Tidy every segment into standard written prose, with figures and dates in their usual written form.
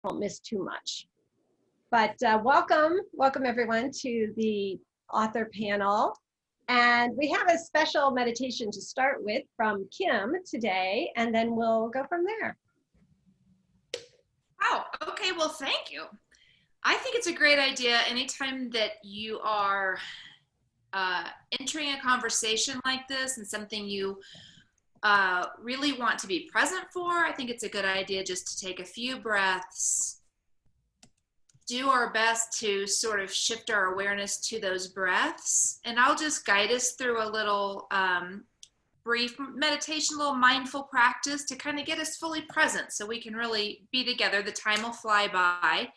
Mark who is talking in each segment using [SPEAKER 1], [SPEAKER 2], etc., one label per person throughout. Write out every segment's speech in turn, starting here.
[SPEAKER 1] won't miss too much. But welcome everyone to the author panel. And we have a special meditation to start with from Kim today, and then we'll go from there.
[SPEAKER 2] Oh, okay. Well, thank you. I think it's a great idea anytime that you are entering a conversation like this and something you really want to be present for. I think it's a good idea just to take a few breaths, do our best to sort of shift our awareness to those breaths. And I'll just guide us through a little brief meditation, a little mindful practice to kind of get us fully present so we can really be together. The time will fly by.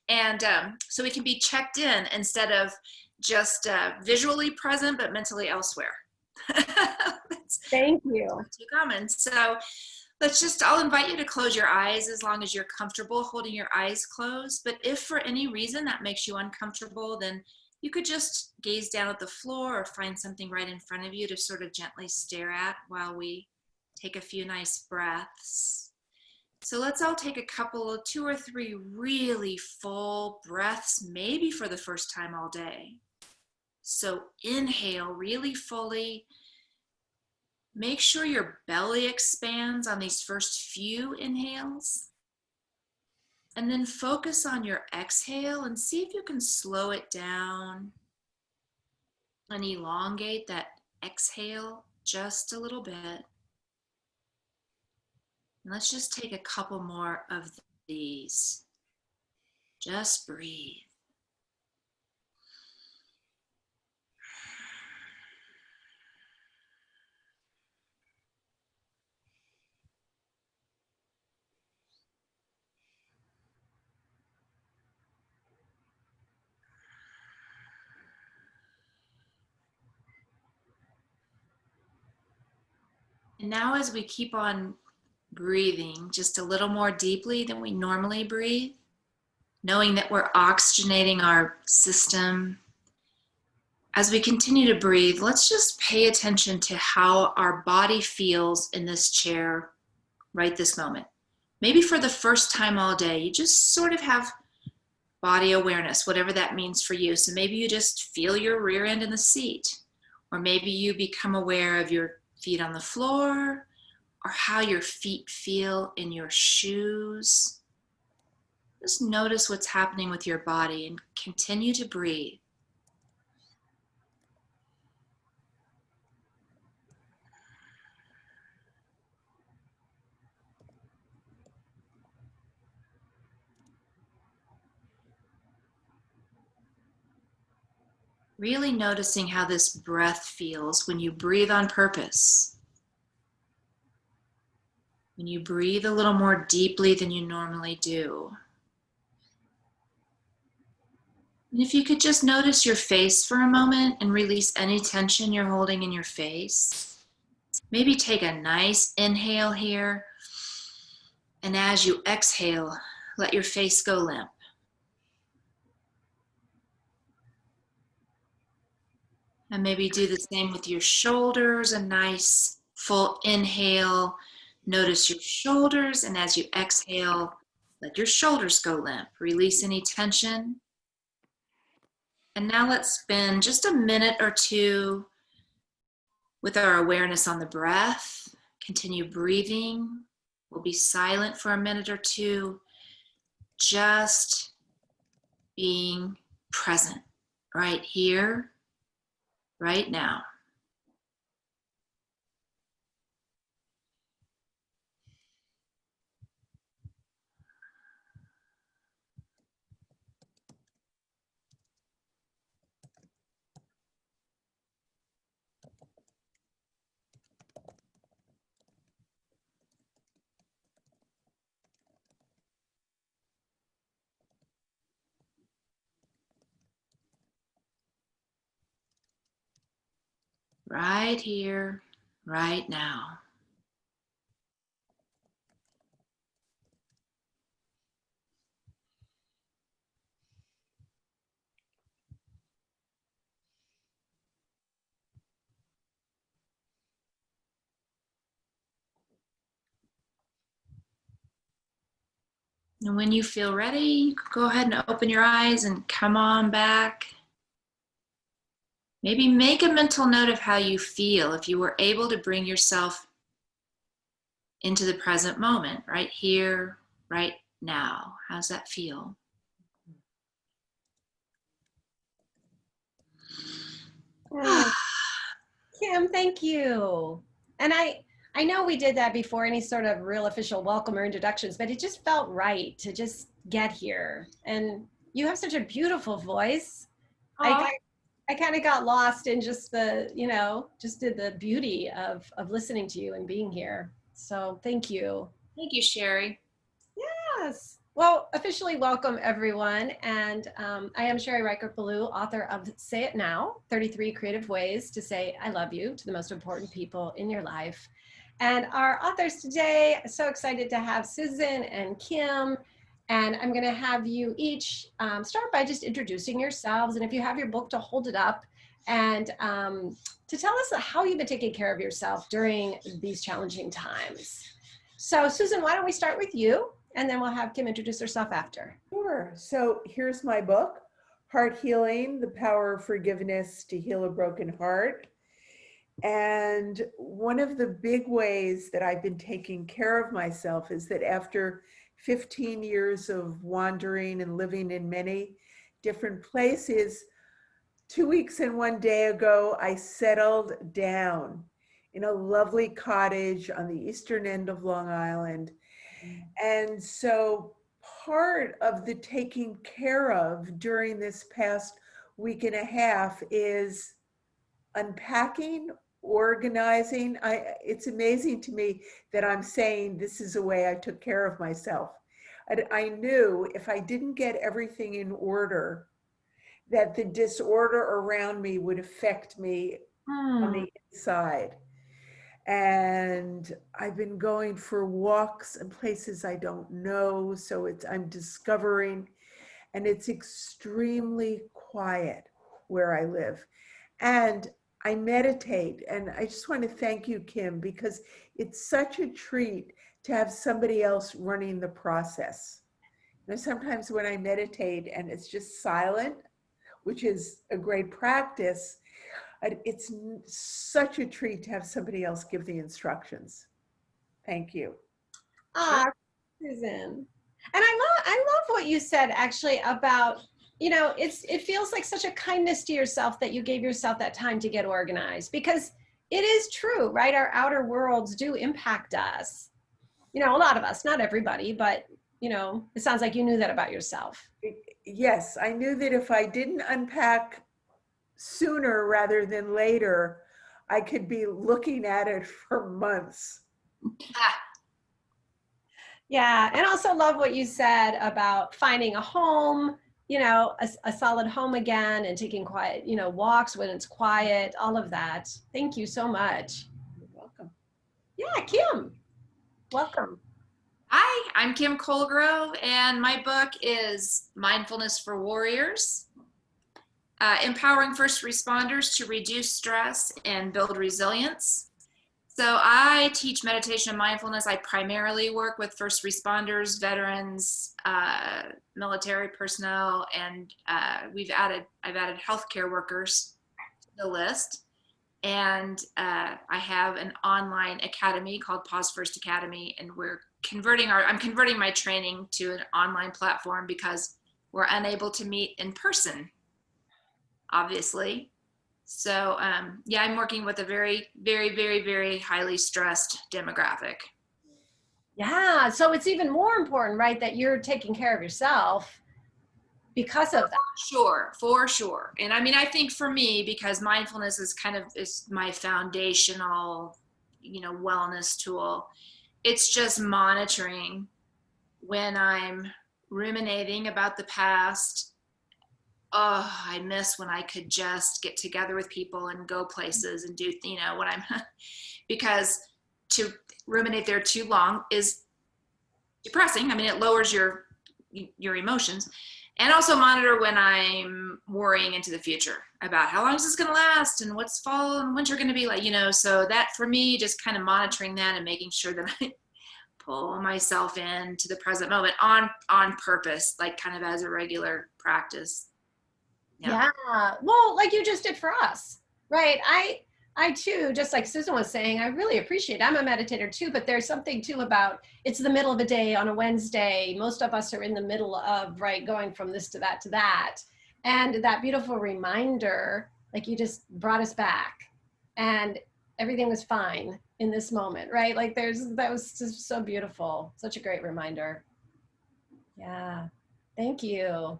[SPEAKER 2] And so we can be checked in instead of just visually present, but mentally elsewhere.
[SPEAKER 1] Thank you.
[SPEAKER 2] Too common. So I'll invite you to close your eyes as long as you're comfortable holding your eyes closed. But if for any reason that makes you uncomfortable, then you could just gaze down at the floor or find something right in front of you to sort of gently stare at while we take a few nice breaths. So let's all take a couple of 2 or 3 really full breaths, maybe for the first time all day. So inhale really fully. Make sure your belly expands on these first few inhales. And then focus on your exhale and see if you can slow it down and elongate that exhale just a little bit. And let's just take a couple more of these. Just breathe. And now as we keep on breathing just a little more deeply than we normally breathe, knowing that we're oxygenating our system, as we continue to breathe, let's just pay attention to how our body feels in this chair right this moment. Maybe for the first time all day, you just sort of have body awareness, whatever that means for you. So maybe you just feel your rear end in the seat, or maybe you become aware of your feet on the floor, or how your feet feel in your shoes. Just notice what's happening with your body and continue to breathe. Really noticing how this breath feels when you breathe on purpose. When you breathe a little more deeply than you normally do. And if you could just notice your face for a moment and release any tension you're holding in your face. Maybe take a nice inhale here. And as you exhale, let your face go limp. And maybe do the same with your shoulders, a nice full inhale. Notice your shoulders, and as you exhale, let your shoulders go limp. Release any tension. And now let's spend just a minute or two with our awareness on the breath. Continue breathing. We'll be silent for a minute or two, just being present right here, right now. Right here, right now. And when you feel ready, you can go ahead and open your eyes and come on back. Maybe make a mental note of how you feel if you were able to bring yourself into the present moment, right here, right now. How's that feel?
[SPEAKER 1] Kim, thank you. And I know we did that before any sort of real official welcome or introductions, but it just felt right to just get here. And you have such a beautiful voice.
[SPEAKER 2] Aw.
[SPEAKER 1] I kind of got lost in just the, just the beauty of listening to you and being here. So thank you.
[SPEAKER 2] Thank you, Sherry.
[SPEAKER 1] Yes. Well, officially welcome everyone. And I am Sherry Reichert-Ballou, author of Say It Now, 33 Creative Ways to Say I Love You to the most important people in your life. And our authors today, so excited to have Susyn and Kim. And I'm going to have you each start by just introducing yourselves. And if you have your book, to hold it up and to tell us how you've been taking care of yourself during these challenging times. So Susyn, why don't we start with you? And then we'll have Kim introduce herself after.
[SPEAKER 3] Sure. So here's my book, Heart Healing, The Power of Forgiveness to Heal a Broken Heart. And one of the big ways that I've been taking care of myself is that after 15 years of wandering and living in many different places, 2 weeks and 1 day ago, I settled down in a lovely cottage on the eastern end of Long Island. And so part of the taking care of during this past week and a half is unpacking, organizing. It's amazing to me that I'm saying this is a way I took care of myself. I knew if I didn't get everything in order, that the disorder around me would affect me on the inside. And I've been going for walks in places I don't know, so I'm discovering, and it's extremely quiet where I live. And I meditate, and I just want to thank you, Kim, because it's such a treat to have somebody else running the process. Sometimes when I meditate and it's just silent, which is a great practice, it's such a treat to have somebody else give the instructions. Thank you.
[SPEAKER 1] Susyn. And I love what you said actually about, it feels like such a kindness to yourself that you gave yourself that time to get organized, because it is true, right? Our outer worlds do impact us. A lot of us, not everybody, but it sounds like you knew that about yourself.
[SPEAKER 3] Yes, I knew that if I didn't unpack sooner rather than later, I could be looking at it for months.
[SPEAKER 1] Yeah, and also love what you said about finding a home, a solid home again, and taking quiet, walks when it's quiet, all of that. Thank you so much.
[SPEAKER 3] You're welcome.
[SPEAKER 1] Yeah, Kim, welcome.
[SPEAKER 2] Hi, I'm Kim Colegrove, and my book is Mindfulness for Warriors, Empowering First Responders to Reduce Stress and Build Resilience. So I teach meditation and mindfulness. I primarily work with first responders, veterans, military personnel, and I've added healthcare workers to the list. And I have an online academy called PauseFirst Academy, and I'm converting my training to an online platform because we're unable to meet in person, obviously. So yeah, I'm working with a very, very, very, very highly stressed demographic.
[SPEAKER 1] Yeah, so it's even more important, right, that you're taking care of yourself because of that.
[SPEAKER 2] For sure. And I mean, I think for me, because mindfulness is my foundational, wellness tool. It's just monitoring when I'm ruminating about the past. Oh, I miss when I could just get together with people and go places and do, when I'm, because to ruminate there too long is depressing. I mean, it lowers your emotions. And also monitor when I'm worrying into the future about how long is this going to last and what's fall and winter going to be like, so that for me, just kind of monitoring that and making sure that I pull myself into the present moment on purpose, like kind of as a regular practice.
[SPEAKER 1] Yeah. Well, like you just did for us, right? I too, just like Susyn was saying, I really appreciate it. I'm a meditator too, but there's something too about it's the middle of the day on a Wednesday. Most of us are in the middle of, right, going from this to that to that. And that beautiful reminder, like you just brought us back and everything was fine in this moment, right? Like that was just so beautiful. Such a great reminder. Yeah. Thank you.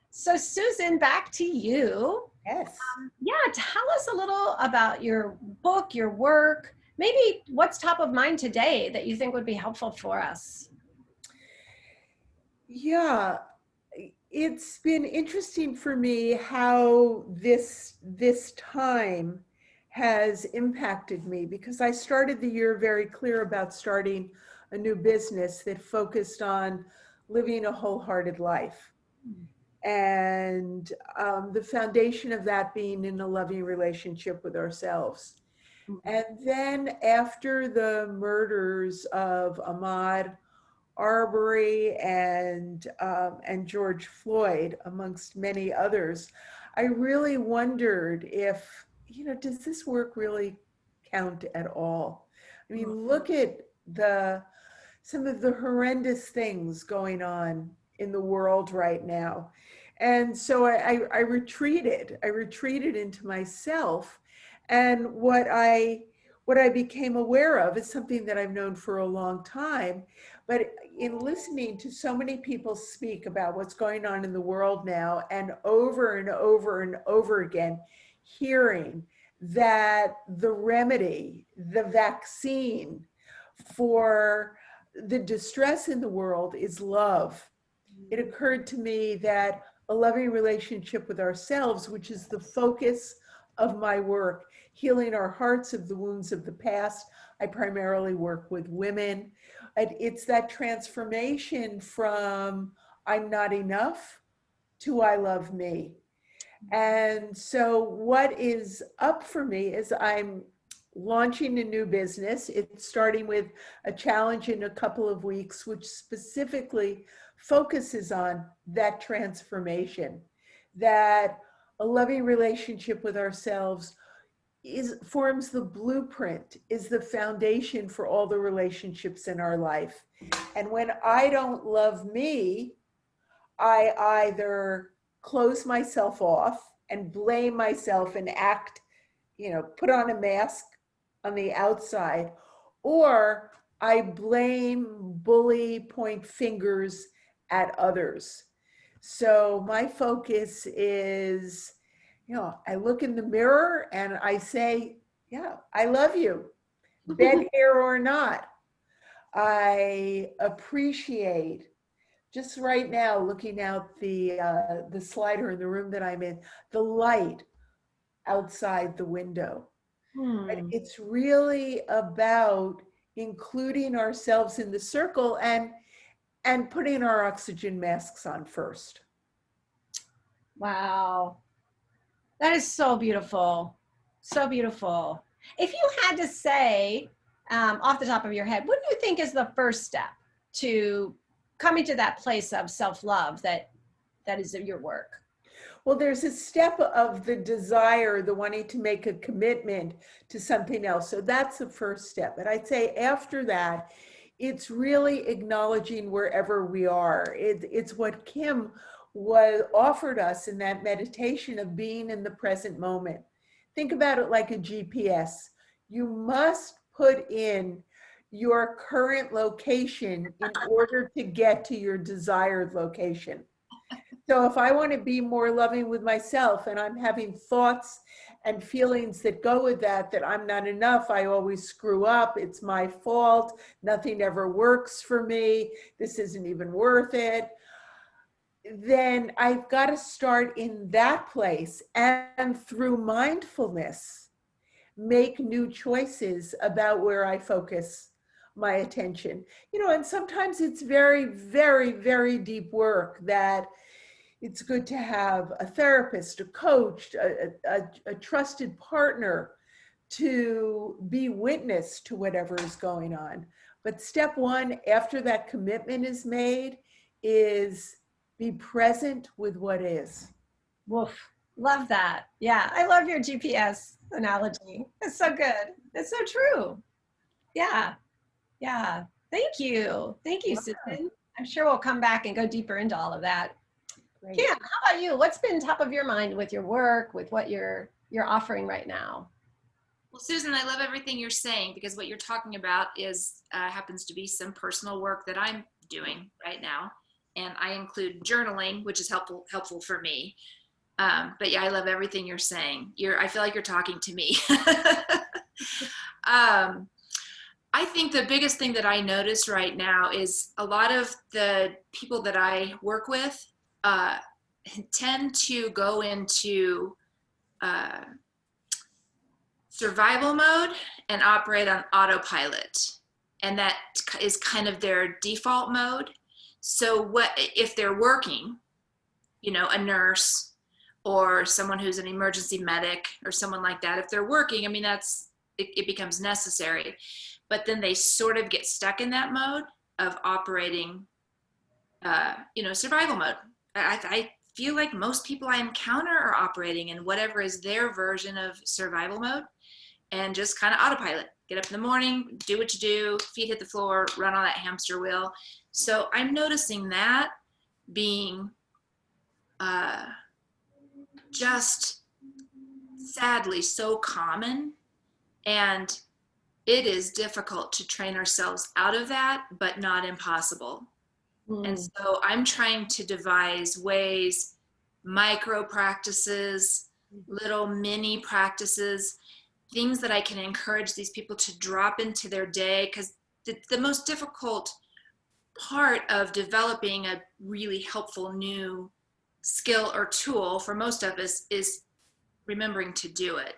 [SPEAKER 1] So Susyn, back to you.
[SPEAKER 3] Yes.
[SPEAKER 1] Yeah, tell us a little about your book, your work, maybe what's top of mind today that you think would be helpful for us.
[SPEAKER 3] Yeah, it's been interesting for me how this time has impacted me, because I started the year very clear about starting a new business that focused on living a wholehearted life. And the foundation of that being in a loving relationship with ourselves. And then after the murders of Ahmaud Arbery and George Floyd, amongst many others, I really wondered if, does this work really count at all? I mean, look at some of the horrendous things going on in the world right now. And so I retreated into myself. And what I became aware of is something that I've known for a long time, but in listening to so many people speak about what's going on in the world now, and over and over and over again, hearing that the remedy, the vaccine for the distress in the world is love, it occurred to me that a loving relationship with ourselves, which is the focus of my work, healing our hearts of the wounds of the past. I primarily work with women. It's that transformation from I'm not enough to I love me. And so what is up for me is I'm launching a new business. It's starting with a challenge in a couple of weeks, which specifically focuses on that transformation, that a loving relationship with ourselves forms the blueprint, is the foundation for all the relationships in our life. And when I don't love me, I either close myself off and blame myself and act, put on a mask on the outside, or I blame, bully, point fingers at others. So my focus is, I look in the mirror and I say, yeah, I love you, bed hair or not. I appreciate, just right now, looking out the slider in the room that I'm in, the light outside the window. But it's really about including ourselves in the circle and putting our oxygen masks on first.
[SPEAKER 1] Wow. That is so beautiful. So beautiful. If you had to say, off the top of your head, what do you think is the first step to coming to that place of self-love that is your work?
[SPEAKER 3] Well, there's a step of the desire, the wanting to make a commitment to something else. So that's the first step. But I'd say after that, it's really acknowledging wherever we are. It's what Kim offered us in that meditation of being in the present moment. Think about it like a GPS. You must put in your current location in order to get to your desired location. So if I want to be more loving with myself and I'm having thoughts and feelings that go with that I'm not enough, I always screw up, it's my fault, nothing ever works for me, this isn't even worth it, then I've got to start in that place and through mindfulness, make new choices about where I focus my attention. And sometimes it's very, very, very deep work that it's good to have a therapist, a coach, a trusted partner to be witness to whatever is going on. But step one, after that commitment is made, is be present with what is.
[SPEAKER 1] Woof. Love that. Yeah, I love your GPS analogy. It's so good. It's so true. Yeah. Yeah. Thank you. Thank you, Susyn. I'm sure we'll come back and go deeper into all of that.
[SPEAKER 3] Great.
[SPEAKER 1] Kim, how about you? What's been top of your mind with your work, with what you're offering right now?
[SPEAKER 2] Well, Susyn, I love everything you're saying, because what you're talking about is happens to be some personal work that I'm doing right now, and I include journaling, which is helpful for me. But yeah, I love everything you're saying. I feel like you're talking to me. I think the biggest thing that I notice right now is a lot of the people that I work with tend to go into survival mode and operate on autopilot. And that is kind of their default mode. So what if they're working, a nurse or someone who's an emergency medic or someone like that, if they're working, I mean, it becomes necessary. But then they sort of get stuck in that mode of operating, survival mode. I feel like most people I encounter are operating in whatever is their version of survival mode, and just kind of autopilot. Get up in the morning, do what you do, feet hit the floor, run on that hamster wheel. So I'm noticing that being just sadly so common, and it is difficult to train ourselves out of that, but not impossible. And so I'm trying to devise ways, micro practices, little mini practices, things that I can encourage these people to drop into their day, because the most difficult part of developing a really helpful new skill or tool for most of us is remembering to do it,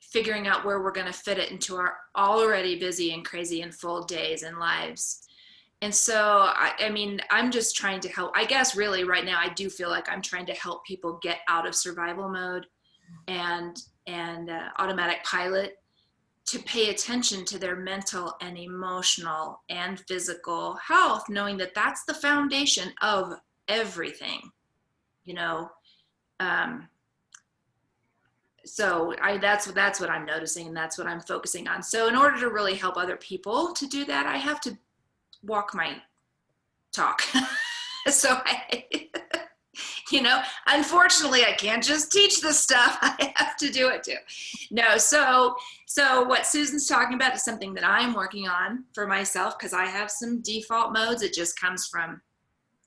[SPEAKER 2] figuring out where we're going to fit it into our already busy and crazy and full days and lives. And so, I mean, I'm just trying to help. I guess really right now, I do feel like I'm trying to help people get out of survival mode and automatic pilot, to pay attention to their mental and emotional and physical health, knowing that that's the foundation of everything, so that's what I'm noticing, and that's what I'm focusing on. So in order to really help other people to do that, I have to walk my talk. So unfortunately I can't just teach this stuff. I have to do it too. No, so what Susyn's talking about is something that I'm working on for myself, because I have some default modes. It just comes from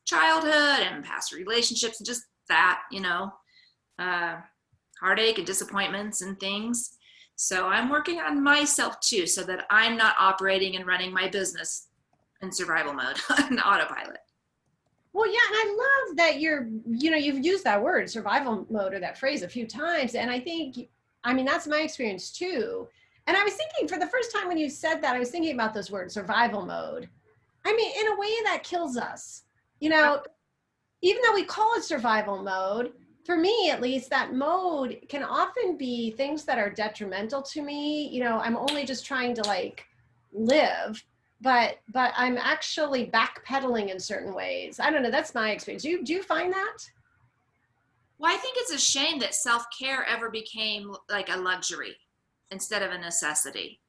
[SPEAKER 2] childhood and past relationships and just that, heartache and disappointments and things. So I'm working on myself too, so that I'm not operating and running my business in survival mode on autopilot.
[SPEAKER 1] Well, yeah, and I love that you've used that word, survival mode, or that phrase a few times. And I mean, that's my experience too. And I was thinking, for the first time when you said that, I was thinking about those words, survival mode. I mean, in a way that kills us, even though we call it survival mode, for me, at least, that mode can often be things that are detrimental to me. I'm only just trying to live, but I'm actually backpedaling in certain ways. I don't know. That's my experience. Do you find that?
[SPEAKER 2] Well, I think it's a shame that self-care ever became like a luxury instead of a necessity.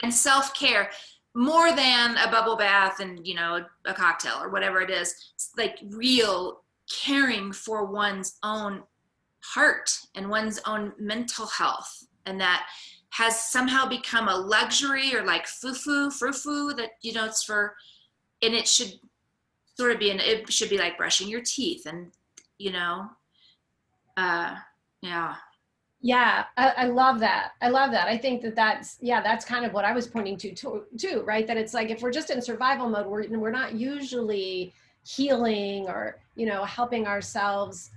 [SPEAKER 2] And self-care, more than a bubble bath and, a cocktail or whatever it is, it's like real caring for one's own heart and one's own mental health. And that has somehow become a luxury, or like frou-frou that, it's for, and it should sort of it should be like brushing your teeth and, yeah.
[SPEAKER 1] Yeah, I love that. I think that's kind of what I was pointing to too, right? That it's like, if we're just in survival mode, we're not usually healing or, helping ourselves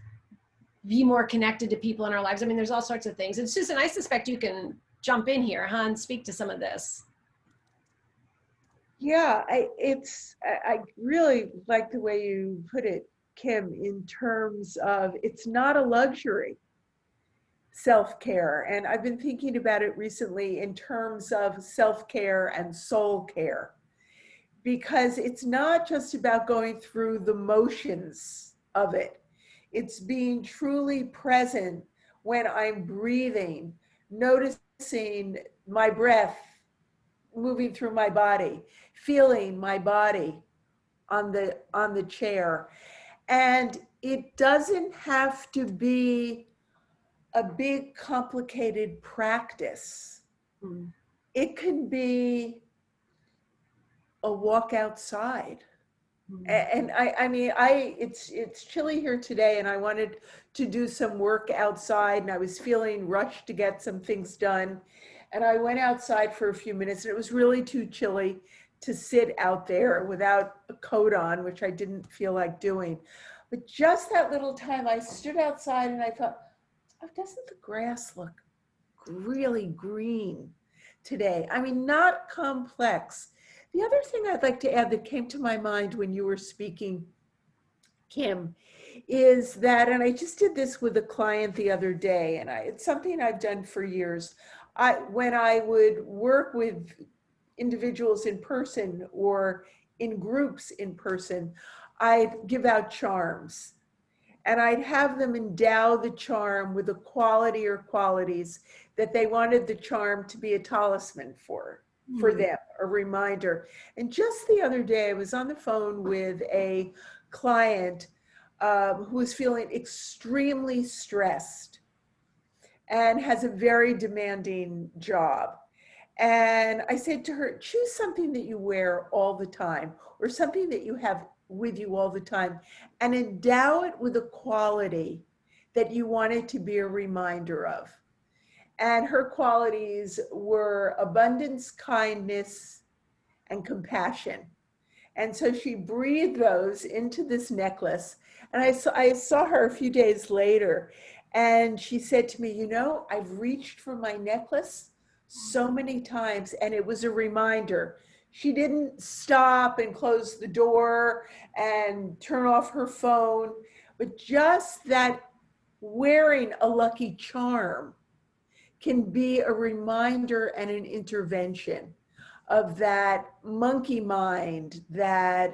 [SPEAKER 1] be more connected to people in our lives. I mean, there's all sorts of things. And Susyn, I suspect you can jump in here, and speak to some of this.
[SPEAKER 3] Yeah, I really like the way you put it, Kim, in terms of it's not a luxury. self-care. And I've been thinking about it recently in terms of self-care and soul care, because it's not just about going through the motions of it. It's being truly present when I'm breathing, noticing my breath moving through my body, feeling my body on the chair. And it doesn't have to be a big complicated practice.
[SPEAKER 1] Mm.
[SPEAKER 3] It can be a walk outside. And I mean, it's chilly here today, and I wanted to do some work outside, and I was feeling rushed to get some things done. And I went outside for a few minutes, and it was really too chilly to sit out there without a coat on, which I didn't feel like doing. But just that little time, I stood outside and I thought, oh, doesn't the grass look really green today? I mean, not complex. The other thing I'd like to add that came to my mind when you were speaking, Kim, is that, and I just did this with a client the other day, and it's something I've done for years. When I would work with individuals in person or in groups in person, I'd give out charms. And I'd have them endow the charm with a quality or qualities that they wanted the charm to be a talisman for them, a reminder. And just the other day, I was on the phone with a client who was feeling extremely stressed and has a very demanding job. And I said to her, choose something that you wear all the time, or something that you have with you all the time, and endow it with a quality that you want it to be a reminder of. And her qualities were abundance, kindness, and compassion. And so she breathed those into this necklace. And I saw her a few days later, and she said to me, you know, I've reached for my necklace so many times, and it was a reminder. She didn't stop and close the door and turn off her phone, but just that wearing a lucky charm can be a reminder and an intervention of that monkey mind that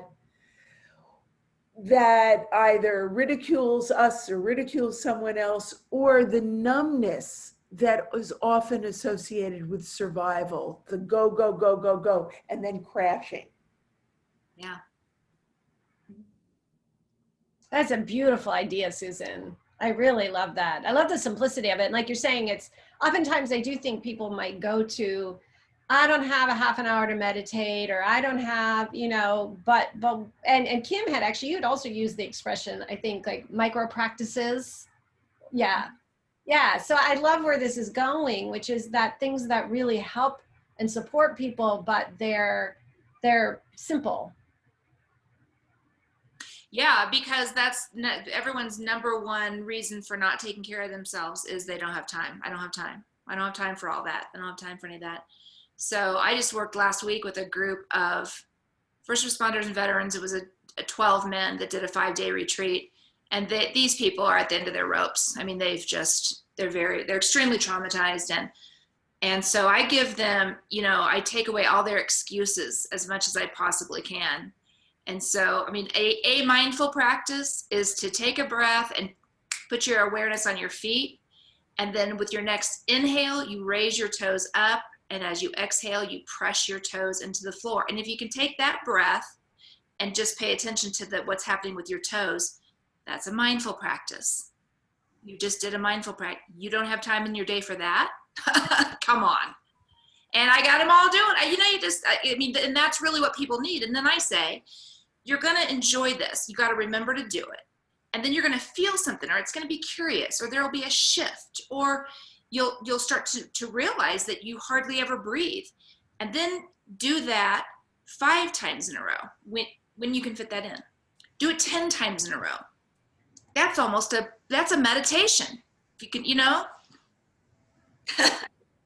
[SPEAKER 3] either ridicules us or ridicules someone else, or the numbness that is often associated with survival, the go, go, go, go, go, and then crashing.
[SPEAKER 2] Yeah.
[SPEAKER 1] That's a beautiful idea, Susyn. I really love that. I love the simplicity of it. And like you're saying, it's oftentimes I do think people might go to, I don't have a half an hour to meditate, or I don't have, you know, and Kim had actually, you had also used the expression, I think, like micro practices. Yeah. Yeah. So I love where this is going, which is that things that really help and support people, but they're simple.
[SPEAKER 2] Yeah, because that's everyone's number one reason for not taking care of themselves is they don't have time. I don't have time. I don't have time for all that. I don't have time for any of that. So I just worked last week with a group of first responders and veterans. It was a 12 men that did a 5-day retreat. And these people are at the end of their ropes. I mean, they're extremely traumatized. And so I give them, you know, I take away all their excuses as much as I possibly can. And so, I mean, a mindful practice is to take a breath and put your awareness on your feet. And then with your next inhale, you raise your toes up. And as you exhale, you press your toes into the floor. And if you can take that breath and just pay attention to what's happening with your toes, that's a mindful practice. You just did a mindful practice. You don't have time in your day for that? Come on. And I got them all doing, you know, and that's really what people need. And then I say, you're going to enjoy this. You got to remember to do it. And then you're going to feel something, or it's going to be curious, or there'll be a shift, or you'll start to realize that you hardly ever breathe. And then do that 5 times in a row when you can fit that in. Do it 10 times in a row. That's a meditation. If you can, you know.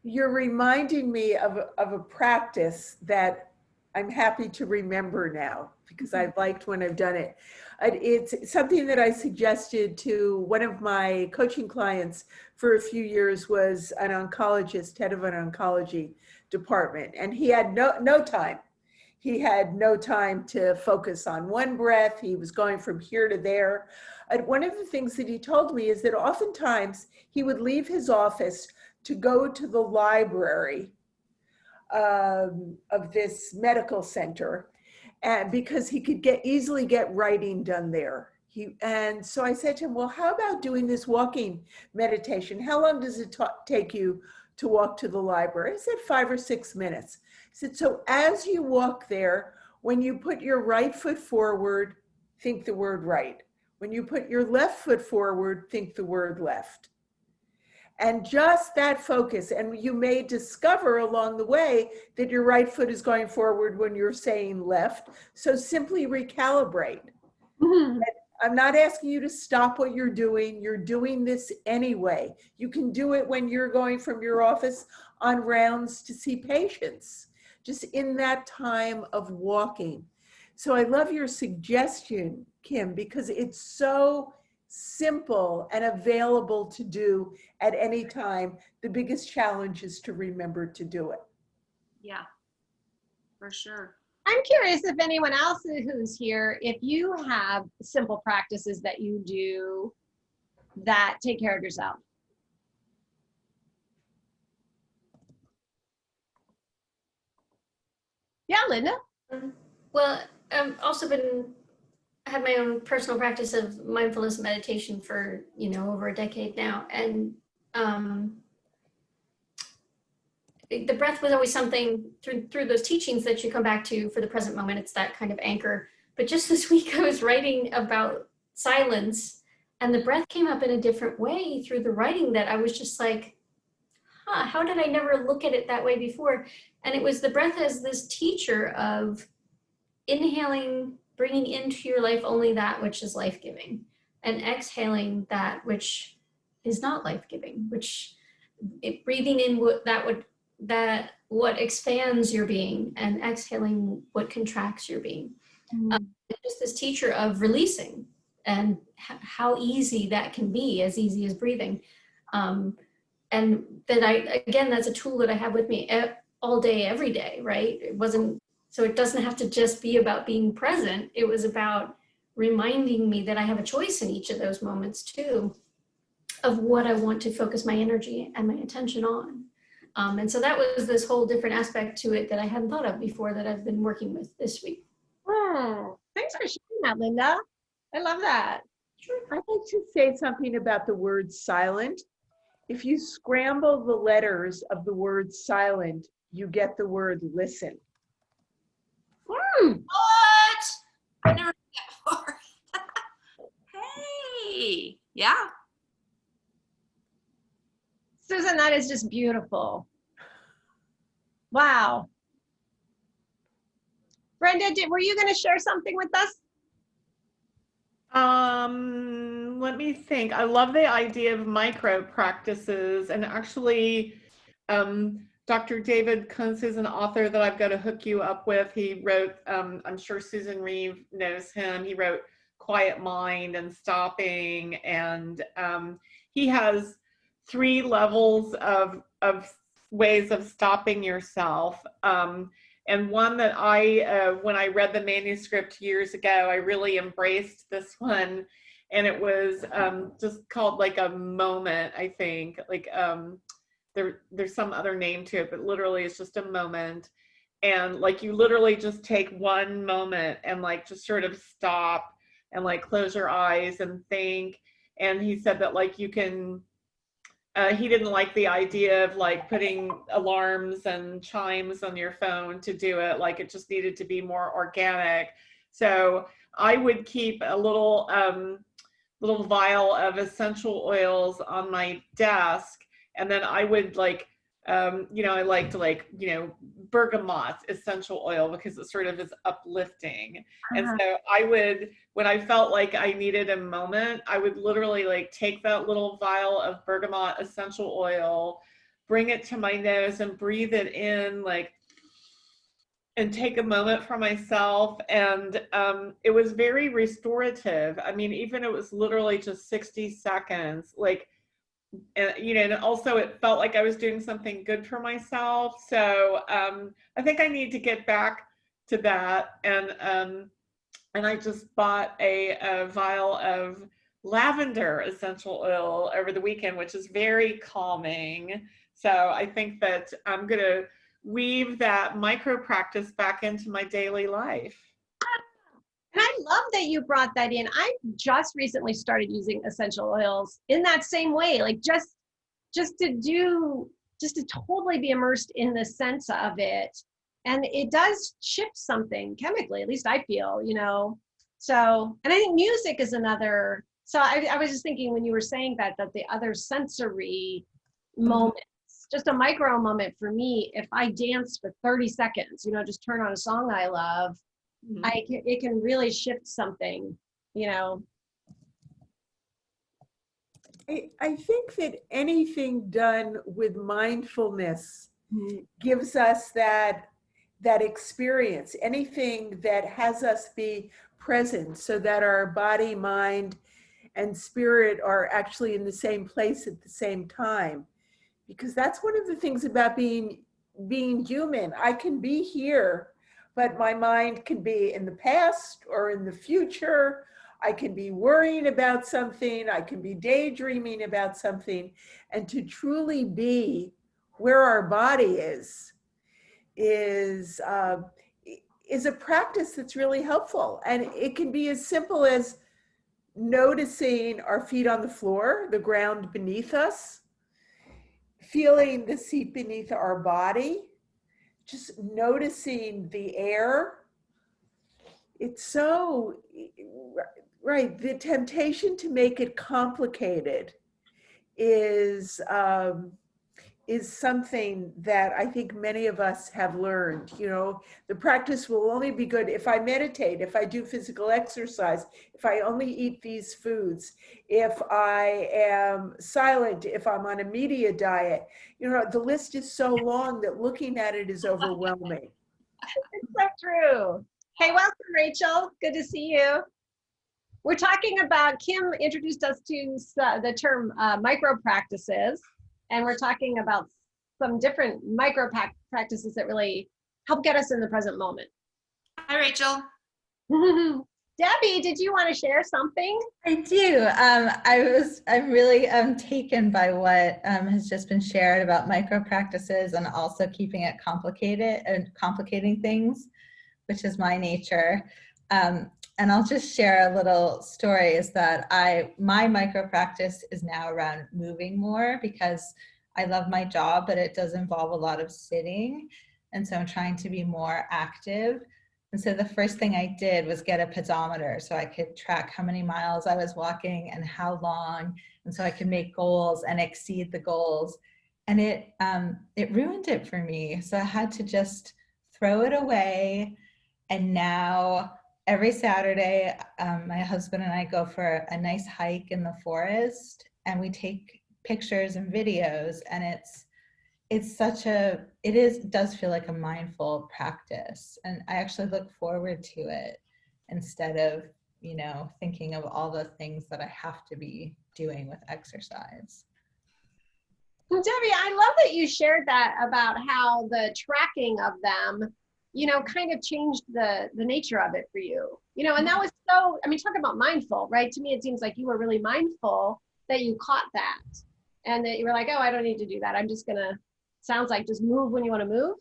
[SPEAKER 3] You're reminding me of a practice that I'm happy to remember now. because I've liked when I've done it. It's something that I suggested to one of my coaching clients for a few years, was an oncologist, head of an oncology department, and he had no time. He had no time to focus on one breath. He was going from here to there. And one of the things that he told me is that oftentimes he would leave his office to go to the library of this medical center, and because he could easily get writing done there. And so I said to him, well, how about doing this walking meditation? How long does it take you to walk to the library? I said 5 or 6 minutes. I said, so as you walk there, when you put your right foot forward, think the word right. When you put your left foot forward, think the word left. And just that focus, and you may discover along the way that your right foot is going forward when you're saying left. So simply recalibrate.
[SPEAKER 1] Mhm.
[SPEAKER 3] I'm not asking you to stop what you're doing. You're doing this anyway. You can do it when you're going from your office on rounds to see patients, just in that time of walking. So I love your suggestion, Kim, because it's so simple and available to do at any time. The biggest challenge is to remember to do it.
[SPEAKER 2] Yeah, for sure.
[SPEAKER 1] I'm curious if anyone else who's here, if you have simple practices that you do that take care of yourself. Yeah, Linda.
[SPEAKER 4] Well, I've also had my own personal practice of mindfulness meditation for, over a decade now. And the breath was always something through those teachings that you come back to for the present moment. It's that kind of anchor. But just this week I was writing about silence, and the breath came up in a different way through the writing that I was just like, how did I never look at it that way before? And it was the breath as this teacher of inhaling, bringing into your life only that which is life-giving, and exhaling that which is not life-giving, breathing in what expands your being, and exhaling what contracts your being. Just this teacher of releasing, and how easy that can be, as easy as breathing. And that that's a tool that I have with me all day, every day, right? So it doesn't have to just be about being present. It was about reminding me that I have a choice in each of those moments too, of what I want to focus my energy and my attention on. And so that was this whole different aspect to it that I hadn't thought of before, that I've been working with this week.
[SPEAKER 1] Oh, thanks for sharing that, Linda. I love that.
[SPEAKER 3] Sure. I'd like to say something about the word silent. If you scramble the letters of the word silent, you get the word listen.
[SPEAKER 2] What? I never heard that before. Hey, yeah.
[SPEAKER 1] Susyn, that is just beautiful. Wow. Brenda, were you going to share something with us?
[SPEAKER 5] Let me think. I love the idea of micro practices, and actually, Dr. David Kuntz is an author that I've got to hook you up with. He wrote, I'm sure Susyn Reeve knows him. He wrote Quiet Mind and Stopping, and he has 3 levels of ways of stopping yourself. And one that when I read the manuscript years ago, I really embraced this one, and it was just called like a moment, I think. Like there's some other name to it, but literally it's just a moment. And like you literally just take one moment and like just sort of stop and like close your eyes and think. And he said that like you can, he didn't like the idea of like putting alarms and chimes on your phone to do it. Like it just needed to be more organic. So I would keep a little vial of essential oils on my desk. And then I would like, I like to bergamot essential oil because it sort of is uplifting. And so I would, when I felt like I needed a moment, I would literally like take that little vial of bergamot essential oil, bring it to my nose and breathe it in, like, and take a moment for myself. And it was very restorative. I mean, even it was literally just 60 seconds, like, you know, and also it felt like I was doing something good for myself. So I think I need to get back to that. And I just bought a vial of lavender essential oil over the weekend, which is very calming. So I think that I'm going to weave that micro practice back into my daily life.
[SPEAKER 1] And I love that you brought that in. I just recently started using essential oils in that same way, like just to totally be immersed in the sense of it. And it does shift something chemically, at least I feel, you know. So, and I think music is another. So I was just thinking when you were saying that the other sensory moments, just a micro moment for me, if I dance for 30 seconds, you know, just turn on a song I love, it can really shift something, you know.
[SPEAKER 3] I think that anything done with mindfulness gives us that experience, anything that has us be present so that our body, mind, and spirit are actually in the same place at the same time. Because that's one of the things about being human. I can be here, but my mind can be in the past or in the future. I can be worrying about something. I can be daydreaming about something. And to truly be where our body is a practice that's really helpful. And it can be as simple as noticing our feet on the floor, the ground beneath us, feeling the seat beneath our body, just noticing the air. It's so, right, the temptation to make it complicated is something that I think many of us have learned. You know, the practice will only be good if I meditate, if I do physical exercise, if I only eat these foods, if I am silent, if I'm on a media diet. You know, the list is so long that looking at it is overwhelming.
[SPEAKER 1] It's so true. Hey, welcome, Rachel. Good to see you. We're talking about, Kim introduced us to the term micro practices. And we're talking about some different micro practices that really help get us in the present moment.
[SPEAKER 2] Hi, Rachel.
[SPEAKER 1] Debbie, did you want to share something?
[SPEAKER 6] I do. I'm really taken by what has just been shared about micro practices and also keeping it complicated and complicating things, which is my nature. And I'll just share a little story is that my micro practice is now around moving more because I love my job, but it does involve a lot of sitting. And so I'm trying to be more active. And so the first thing I did was get a pedometer so I could track how many miles I was walking and how long. And so I could make goals and exceed the goals. And it ruined it for me. So I had to just throw it away. And now every Saturday, my husband and I go for a nice hike in the forest and we take pictures and videos, and it does feel like a mindful practice. And I actually look forward to it instead of, you know, thinking of all the things that I have to be doing with exercise.
[SPEAKER 1] Debbie, I love that you shared that about how the tracking of them, you know, kind of changed the nature of it for you, you know, and that was so, I mean, talk about mindful, right? To me, it seems like you were really mindful that you caught that and that you were like, oh, I don't need to do that. I'm just gonna, sounds like just move when you want to move.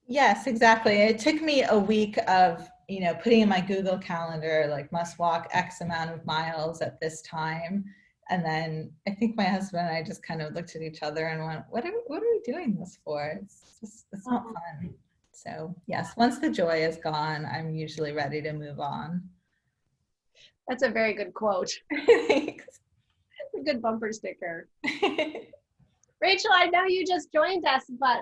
[SPEAKER 6] Yes, exactly. It took me a week of, you know, putting in my Google Calendar, like must walk X amount of miles at this time. And then I think my husband and I just kind of looked at each other and went, what are we doing this for? It's not fun. So yes, once the joy is gone, I'm usually ready to move on.
[SPEAKER 1] That's a very good quote.
[SPEAKER 6] Thanks.
[SPEAKER 1] A good bumper sticker. Rachel, I know you just joined us, but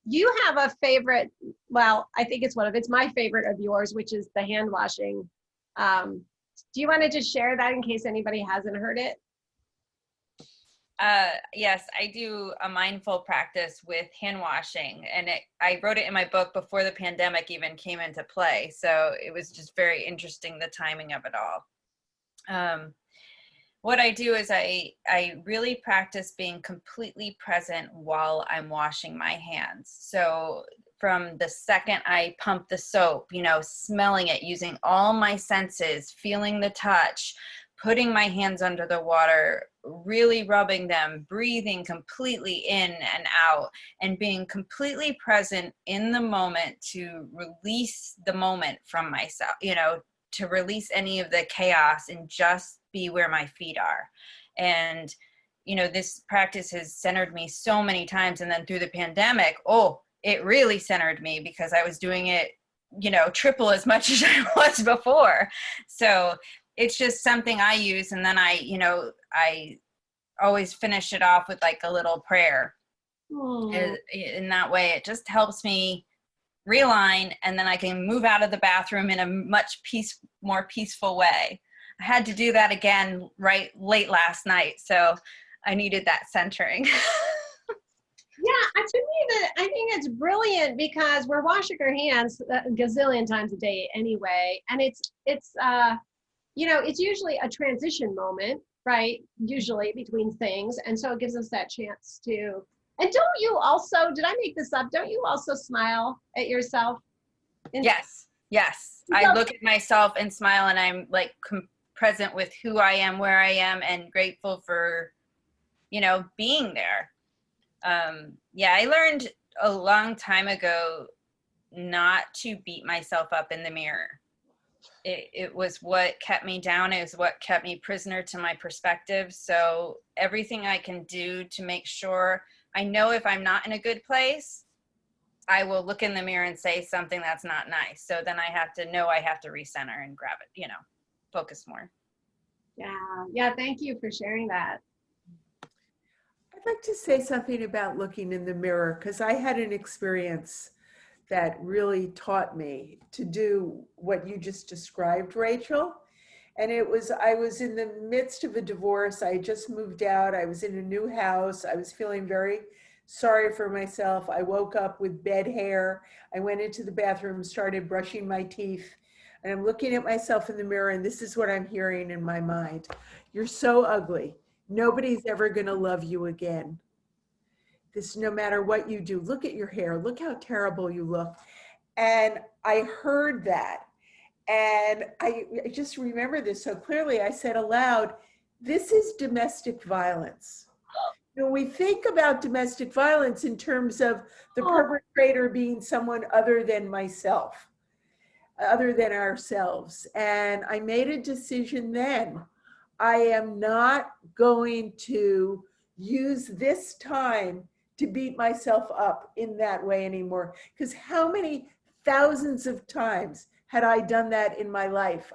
[SPEAKER 1] you have a favorite, well, I think it's my favorite of yours, which is the hand washing. Do you want to just share that in case anybody hasn't heard it?
[SPEAKER 7] Yes, I do a mindful practice with hand washing, and I wrote it in my book before the pandemic even came into play. So it was just very interesting, the timing of it all. What I do is I really practice being completely present while I'm washing my hands. So from the second I pump the soap, smelling it, using all my senses, feeling the touch, putting my hands under the water, really rubbing them, breathing completely in and out, and being completely present in the moment to release the moment from myself, to release any of the chaos and just be where my feet are. And, this practice has centered me so many times. And then through the pandemic, it really centered me because I was doing it, triple as much as I was before. So it's just something I use. And then I always finish it off with like a little prayer. In that way, it just helps me realign, and then I can move out of the bathroom in a much more peaceful way. I had to do that again late last night, so I needed that centering.
[SPEAKER 1] Yeah, to me, I think it's brilliant because we're washing our hands a gazillion times a day anyway, and it's usually a transition moment, right? Usually between things, and so it gives us that chance to. And don't you also? Did I make this up? Don't you also smile at yourself?
[SPEAKER 7] Yes. I look at myself and smile, and I'm like present with who I am, where I am, and grateful for, being there. I learned a long time ago not to beat myself up in the mirror. It was what kept me down. It was what kept me prisoner to my perspective. So everything I can do to make sure I know if I'm not in a good place, I will look in the mirror and say something that's not nice. So then I have to recenter and grab it, focus more.
[SPEAKER 1] Yeah. Thank you for sharing that.
[SPEAKER 3] I'd like to say something about looking in the mirror, because I had an experience that really taught me to do what you just described, Rachel. And I was in the midst of a divorce. I had just moved out. I was in a new house. I was feeling very sorry for myself. I woke up with bed hair. I went into the bathroom, started brushing my teeth, and I'm looking at myself in the mirror, and this is what I'm hearing in my mind. You're so ugly. Nobody's ever gonna love you again. No matter what you do, look at your hair. Look how terrible you look. And I heard that. And I just remember this so clearly. I said aloud, this is domestic violence. We think about domestic violence in terms of the perpetrator being someone other than myself, other than ourselves. And I made a decision then. I am not going to use this time to beat myself up in that way anymore. Because how many thousands of times had I done that in my life?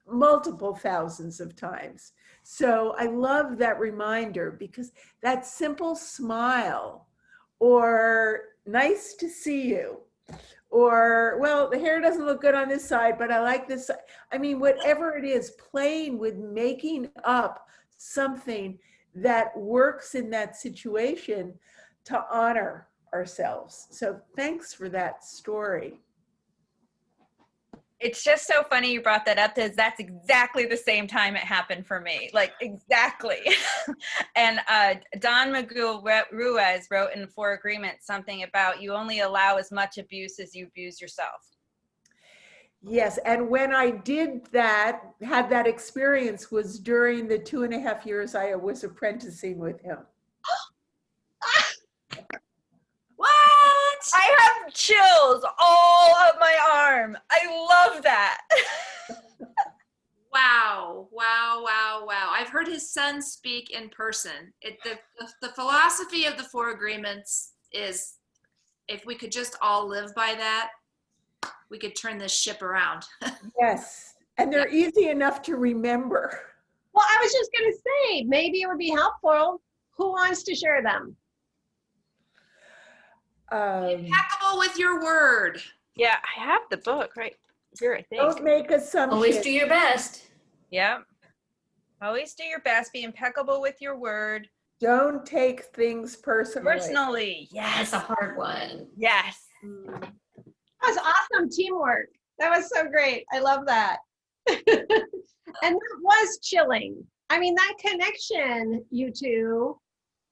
[SPEAKER 3] Multiple thousands of times. So I love that reminder, because that simple smile, or nice to see you, or, well, the hair doesn't look good on this side, but I like this side. I mean, whatever it is, playing with making up something that works in that situation to honor ourselves. So thanks for that story.
[SPEAKER 7] It's just so funny you brought that up, because that's exactly the same time it happened for me, like exactly. And Don Miguel-Ruiz wrote in 4 Agreements something about you only allow as much abuse as you abuse yourself.
[SPEAKER 3] Yes, and when I did that, had that experience, was during the 2.5 years I was apprenticing with him.
[SPEAKER 7] What? I have chills all up my arm. I love that.
[SPEAKER 2] Wow. I've heard his son speak in person. The philosophy of the 4 Agreements is, if we could just all live by that, we could turn this ship around.
[SPEAKER 3] Yes, and they're easy enough to remember.
[SPEAKER 1] Well, I was just going to say, maybe it would be helpful. Who wants to share them?
[SPEAKER 2] Impeccable with your word.
[SPEAKER 7] Yeah, I have the book right here, I think.
[SPEAKER 3] Don't make assumptions.
[SPEAKER 4] Always do your best.
[SPEAKER 7] Yeah. Always do your best. Be impeccable with your word.
[SPEAKER 3] Don't take things personally.
[SPEAKER 7] Personally. Yes.
[SPEAKER 4] That's a hard one.
[SPEAKER 7] Yes.
[SPEAKER 1] That was awesome teamwork. That was so great. I love that. And that was chilling. I mean, that connection, you two,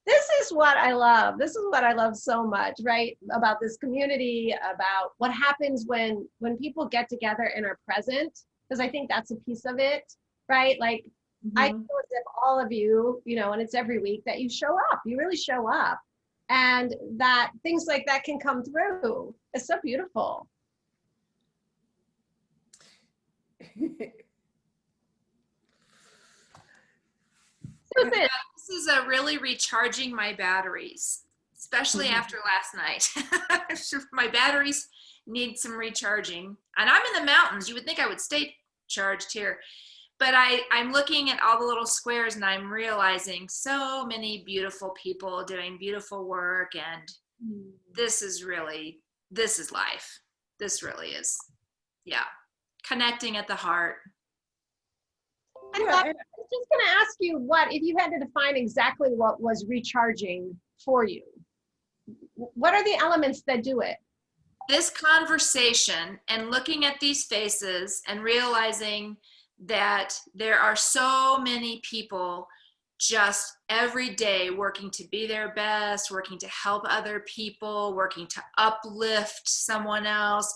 [SPEAKER 1] this is what I love. This is what I love so much, right? About this community, about what happens when people get together and are present, because I think that's a piece of it, right? Like, I feel as if all of you, you know, and it's every week that you show up, you really show up, and that things like that can come through. It's so beautiful. Susyn.
[SPEAKER 2] This is a really recharging my batteries, especially after last night. My batteries need some recharging. And I'm in the mountains. You would think I would stay charged here. But I'm looking at all the little squares and I'm realizing so many beautiful people doing beautiful work. And this is life. This really is. Yeah. Connecting at the heart.
[SPEAKER 1] And I was just going to ask you, what if you had to define exactly what was recharging for you? What are the elements that do it?
[SPEAKER 2] This conversation and looking at these faces and realizing that there are so many people just every day working to be their best, working to help other people, working to uplift someone else.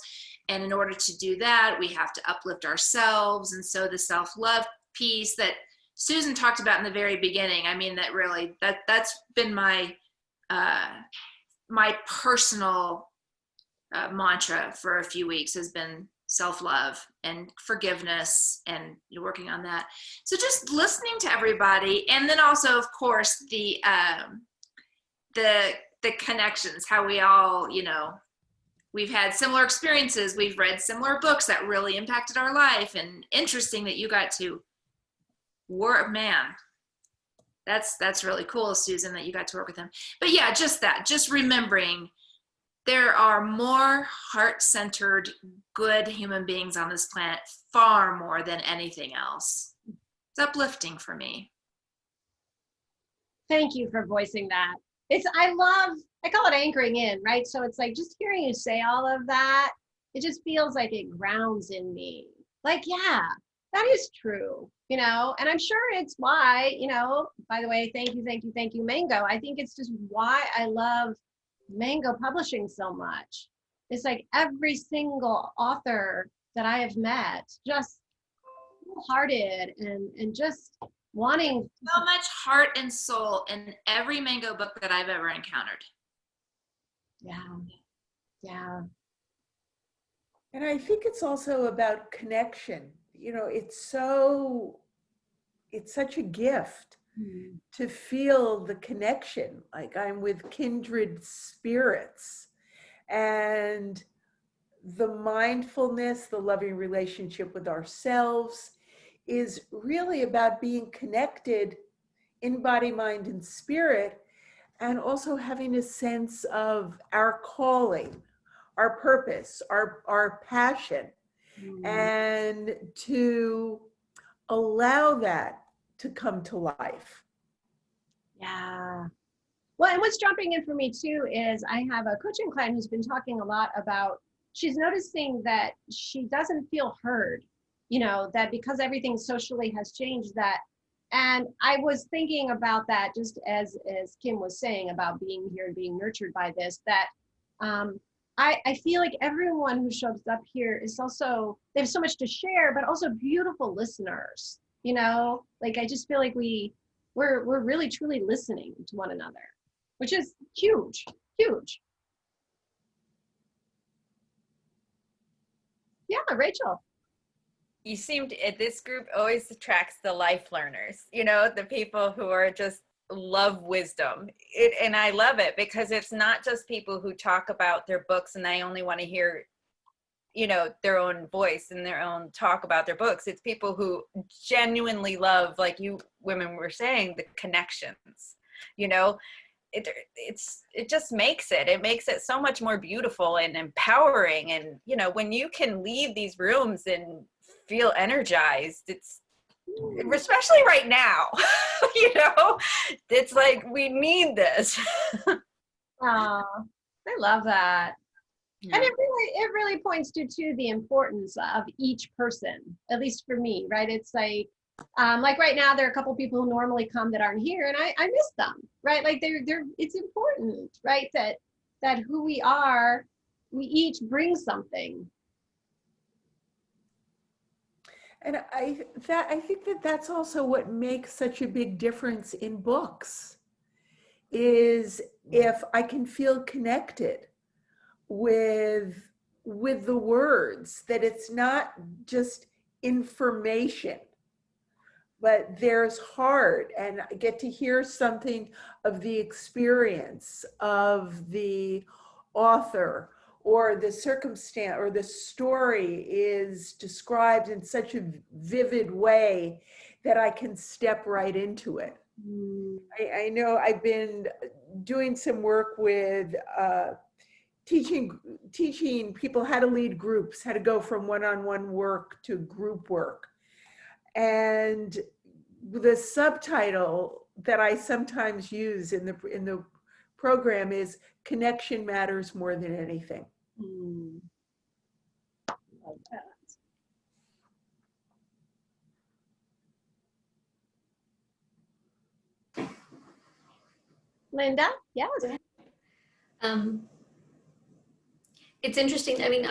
[SPEAKER 2] And in order to do that, we have to uplift ourselves. And so the self-love piece that Susyn talked about in the very beginning, I mean, that really, that's been my my personal mantra for a few weeks has been self-love and forgiveness and working on that. So just listening to everybody. And then also, of course, the connections, how we all, you know, we've had similar experiences. We've read similar books that really impacted our life. And interesting that you got to work, man, that's really cool, Susyn, that you got to work with him. But yeah, just remembering there are more heart-centered, good human beings on this planet, far more than anything else. It's uplifting for me.
[SPEAKER 1] Thank you for voicing that. I call it anchoring in, right? So it's like just hearing you say all of that, it just feels like it grounds in me. Like, yeah, that is true, you know, and I'm sure it's why, you know, by the way, thank you, Mango. I think it's just why I love Mango Publishing so much. It's like every single author that I have met, just wholehearted and just wanting
[SPEAKER 2] so much heart and soul in every Mango book that I've ever encountered.
[SPEAKER 1] Yeah.
[SPEAKER 3] And I think it's also about connection. You know, it's such a gift to feel the connection, like I'm with kindred spirits, and the mindfulness, the loving relationship with ourselves is really about being connected in body, mind, and spirit, and also having a sense of our calling, our purpose, our passion, and to allow that to come to life.
[SPEAKER 1] Yeah. Well, and what's jumping in for me too is I have a coaching client who's been talking a lot about, she's noticing that she doesn't feel heard, you know, that because everything socially has changed that. And I was thinking about that just as Kim was saying about being here and being nurtured by this, that I feel like everyone who shows up here is also, they have so much to share, but also beautiful listeners, you know, like I just feel like we're really truly listening to one another, which is huge. Yeah, Rachel.
[SPEAKER 7] You seem to, this group always attracts the life learners, you know, the people who are just love wisdom. And I love it because it's not just people who talk about their books and they only want to hear, you know, their own voice and their own talk about their books. It's people who genuinely love, like you women were saying, the connections, you know. It just makes it so much more beautiful and empowering. And, you know, when you can leave these rooms and feel energized, especially right now. You know, it's like we need this.
[SPEAKER 1] Oh, I love that.
[SPEAKER 7] Yeah.
[SPEAKER 1] And it really points to the importance of each person, at least for me, right? It's like right now, there are a couple people who normally come that aren't here, and I miss them, right? Like it's important, right? That who we are, we each bring something.
[SPEAKER 3] And I think that that's also what makes such a big difference in books, is if I can feel connected with the words, that it's not just information, but there's heart, and I get to hear something of the experience of the author, or the circumstance or the story is described in such a vivid way that I can step right into it. I know I've been doing some work with teaching people how to lead groups, how to go from one-on-one work to group work. And the subtitle that I sometimes use in the program is "Connection Matters More Than Anything."
[SPEAKER 1] Love that. Linda, yes.
[SPEAKER 4] It's interesting. I mean,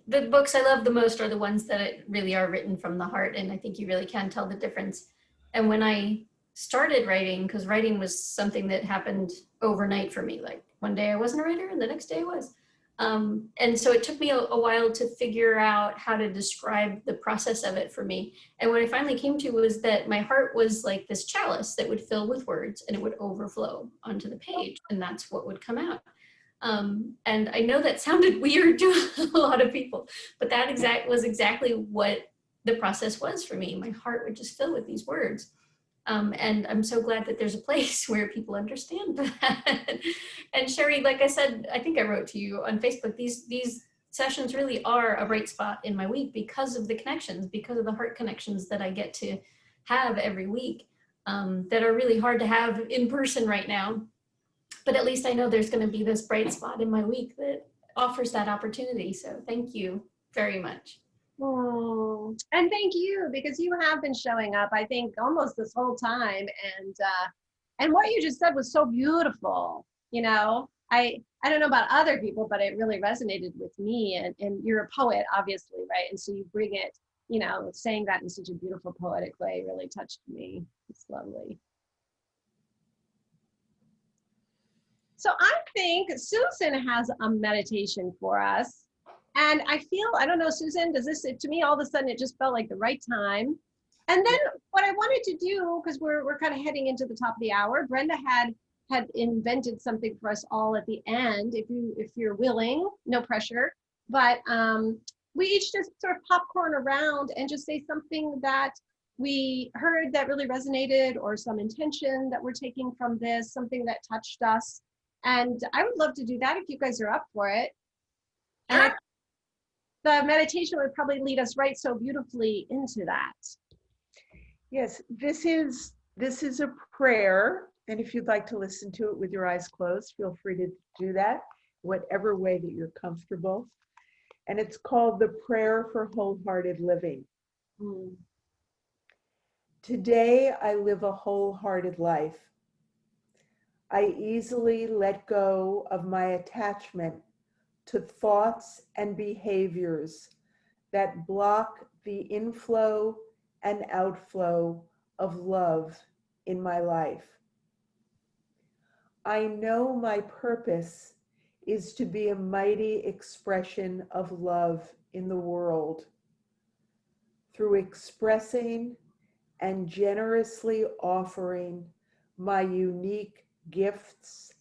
[SPEAKER 4] the books I love the most are the ones that really are written from the heart, and I think you really can tell the difference. And when I started writing, because writing was something that happened overnight for me, like one day I wasn't a writer and the next day I was. And so it took me a while to figure out how to describe the process of it for me. And what I finally came to was that my heart was like this chalice that would fill with words, and it would overflow onto the page, and that's what would come out. And I know that sounded weird to a lot of people, but that was exactly what the process was for me. My heart would just fill with these words. And I'm so glad that there's a place where people understand that. And Sherry, like I said, I think I wrote to you on Facebook, these sessions really are a bright spot in my week because of the connections, because of the heart connections that I get to have every week, that are really hard to have in person right now. But at least I know there's going to be this bright spot in my week that offers that opportunity. So thank you very much.
[SPEAKER 1] Oh, and thank you, because you have been showing up, I think, almost this whole time. And what you just said was so beautiful. You know, I don't know about other people, but it really resonated with me. And you're a poet, obviously, right? And so you bring it, you know, saying that in such a beautiful, poetic way really touched me. It's lovely. So I think Susyn has a meditation for us. And I don't know, Susyn, to me, all of a sudden, it just felt like the right time. And then what I wanted to do, because we're kind of heading into the top of the hour, Brenda had invented something for us all at the end, if you're willing, no pressure. But we each just sort of popcorn around and just say something that we heard that really resonated, or some intention that we're taking from this, something that touched us. And I would love to do that if you guys are up for it. And the meditation would probably lead us right so beautifully into that.
[SPEAKER 3] Yes, this is a prayer, and if you'd like to listen to it with your eyes closed, feel free to do that, whatever way that you're comfortable. And it's called the Prayer for Wholehearted Living. Today, I live a wholehearted life. I easily let go of my attachment to thoughts and behaviors that block the inflow and outflow of love in my life. I know my purpose is to be a mighty expression of love in the world through expressing and generously offering my unique gifts,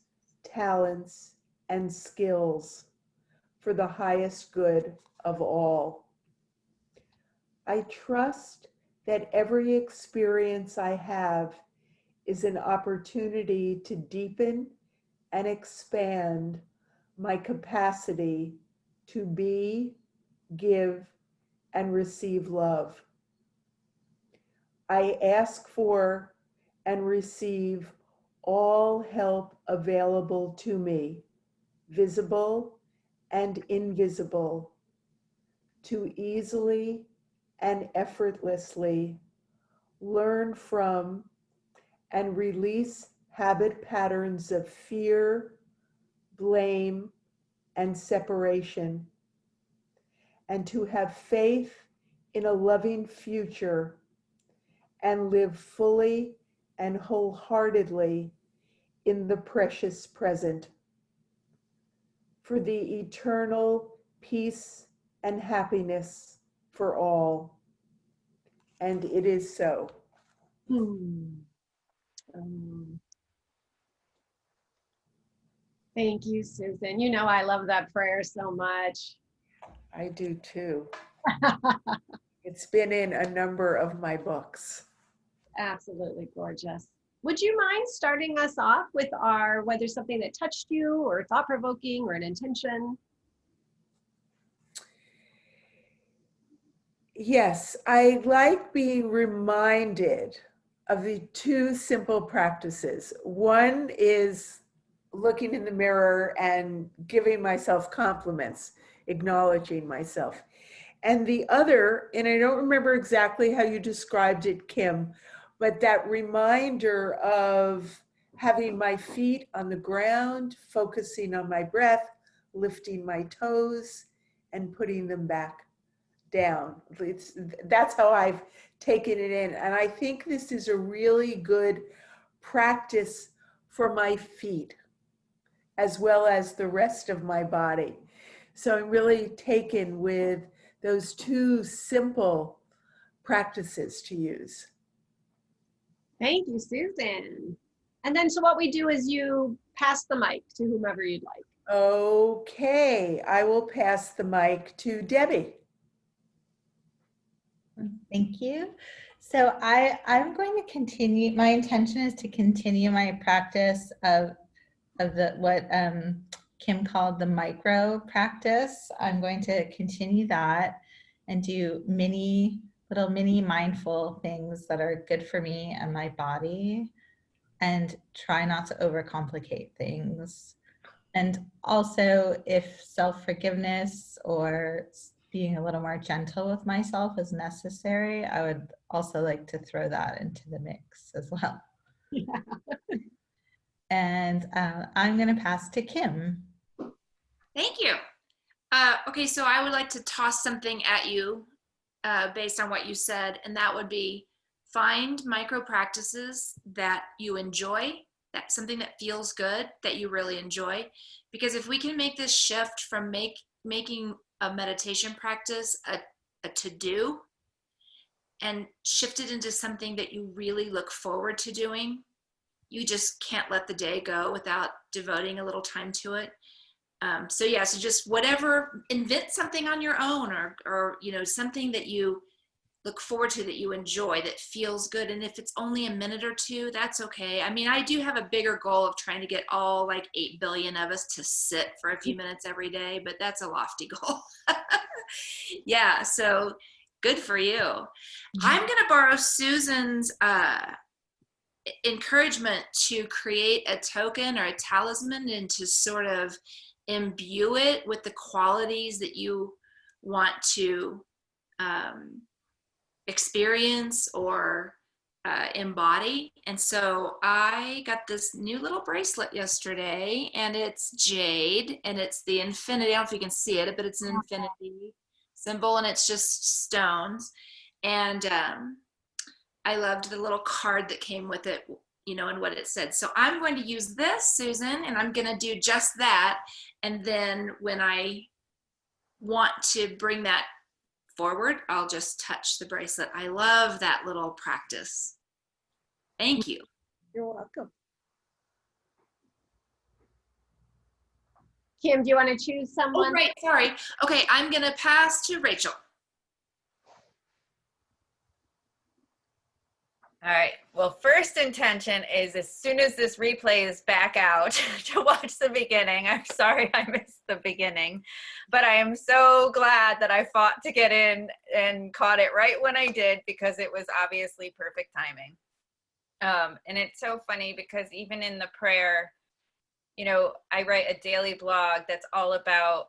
[SPEAKER 3] talents, and skills for the highest good of all. I trust that every experience I have is an opportunity to deepen and expand my capacity to be, give, and receive love. I ask for and receive all help available to me, visible and invisible, to easily and effortlessly learn from and release habit patterns of fear, blame, and separation, and to have faith in a loving future and live fully and wholeheartedly in the precious present, for the eternal peace and happiness for all. And it is so.
[SPEAKER 1] Thank you, Susyn. You know I love that prayer so much.
[SPEAKER 3] I do too. It's been in a number of my books.
[SPEAKER 1] Absolutely gorgeous. Would you mind starting us off with our, whether something that touched you or thought-provoking or an intention?
[SPEAKER 3] Yes, I like being reminded of the two simple practices. One is looking in the mirror and giving myself compliments, acknowledging myself. And the other, and I don't remember exactly how you described it, Kim, but that reminder of having my feet on the ground, focusing on my breath, lifting my toes, and putting them back down. That's how I've taken it in. And I think this is a really good practice for my feet, as well as the rest of my body. So I'm really taken with those two simple practices to use.
[SPEAKER 1] Thank you, Susyn. And then so what we do is you pass the mic to whomever you'd like.
[SPEAKER 3] Okay, I will pass the mic to Debbie.
[SPEAKER 6] Thank you. So I'm going to continue, my intention is to continue my practice of what Kim called the micro practice. I'm going to continue that and do little mini mindful things that are good for me and my body, and try not to overcomplicate things. And also, if self-forgiveness or being a little more gentle with myself is necessary, I would also like to throw that into the mix as well.
[SPEAKER 1] Yeah.
[SPEAKER 6] And I'm going to pass to Kim.
[SPEAKER 2] Thank you. Okay, so I would like to toss something at you based on what you said, and that would be find micro practices that you enjoy, that's something that feels good, that you really enjoy. Because if we can make this shift from making a meditation practice a to-do and shift it into something that you really look forward to doing, you just can't let the day go without devoting a little time to it. So just whatever, invent something on your own, or something that you look forward to, that you enjoy, that feels good. And if it's only a minute or two, that's okay. I mean, I do have a bigger goal of trying to get all like 8 billion of us to sit for a few minutes every day, but that's a lofty goal. Yeah, so good for you. I'm gonna borrow Susyn's encouragement to create a token or a talisman and to sort of imbue it with the qualities that you want to experience or embody. And so I got this new little bracelet yesterday, and it's jade, and it's the infinity. I don't know if you can see it, but it's an infinity symbol, and it's just stones. And I loved the little card that came with it, and what it said. So I'm going to use this, Susyn, and I'm going to do just that. And then when I want to bring that forward, I'll just touch the bracelet. I love that little practice. Thank you.
[SPEAKER 1] You're welcome. Kim, do you want to choose someone?
[SPEAKER 2] Oh, right, sorry. Okay, I'm going to pass to Rachel.
[SPEAKER 7] All right. Well, first intention is as soon as this replay is back out to watch the beginning. I'm sorry I missed the beginning, but I am so glad that I fought to get in and caught it right when I did, because it was obviously perfect timing. And it's so funny because even in the prayer, you know, I write a daily blog that's all about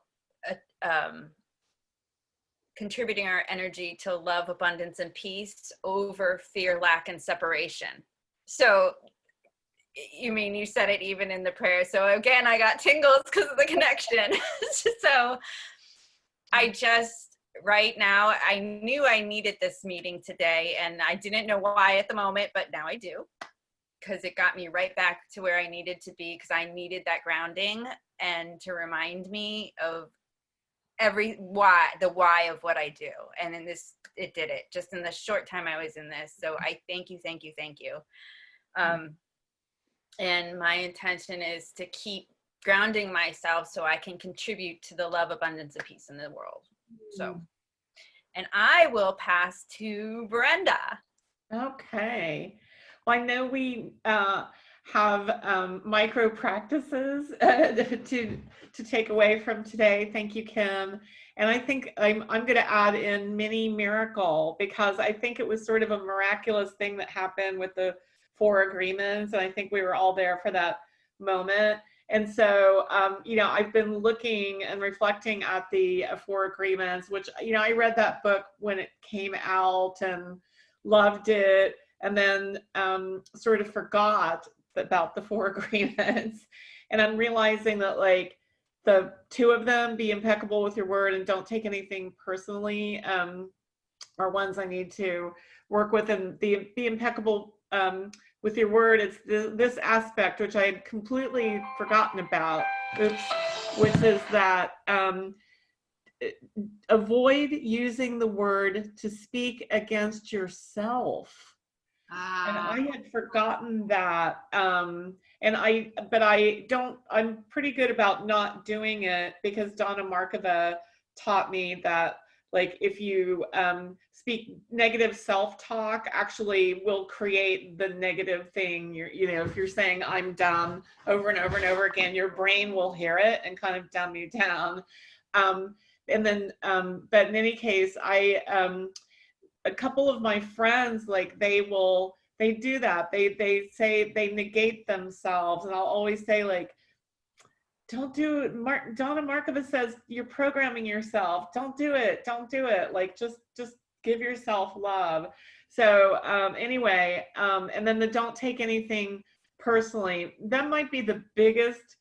[SPEAKER 7] contributing our energy to love, abundance, and peace over fear, lack, and separation. So, you mean you said it even in the prayer. So again, I got tingles because of the connection. So I just, right now, I knew I needed this meeting today, and I didn't know why at the moment, but now I do, because it got me right back to where I needed to be, because I needed that grounding and to remind me of the why of what I do. And in this, it did it just in the short time I was in this. So I thank you. And my intention is to keep grounding myself so I can contribute to the love, abundance, and peace in the world. So, and I will pass to Brenda.
[SPEAKER 5] Okay. Well, I know we have micro practices to take away from today. Thank you, Kim. And I think I'm going to add in mini miracle, because I think it was sort of a miraculous thing that happened with the 4 agreements. And I think we were all there for that moment. And so, you know, I've been looking and reflecting at the 4 agreements, which, you know, I read that book when it came out and loved it, and then sort of forgot about the 4 agreements. And I'm realizing that, like, the 2 of them, be impeccable with your word and don't take anything personally, are ones I need to work with. And be impeccable with your word, it's this aspect, which I had completely forgotten about, which is that avoid using the word to speak against yourself. And I had forgotten that, but I'm pretty good about not doing it, because Donna Markova taught me that, like, if you speak negative self-talk, actually will create the negative thing. You know, if you're saying I'm dumb over and over and over again, your brain will hear it and kind of dumb you down. And then, but in any case, a couple of my friends, like, they do that. They say, they negate themselves. And I'll always say, like, don't do it. Donna Markova says you're programming yourself. Don't do it. Don't do it. Like, just give yourself love. So anyway, and then the don't take anything personally. That might be the biggest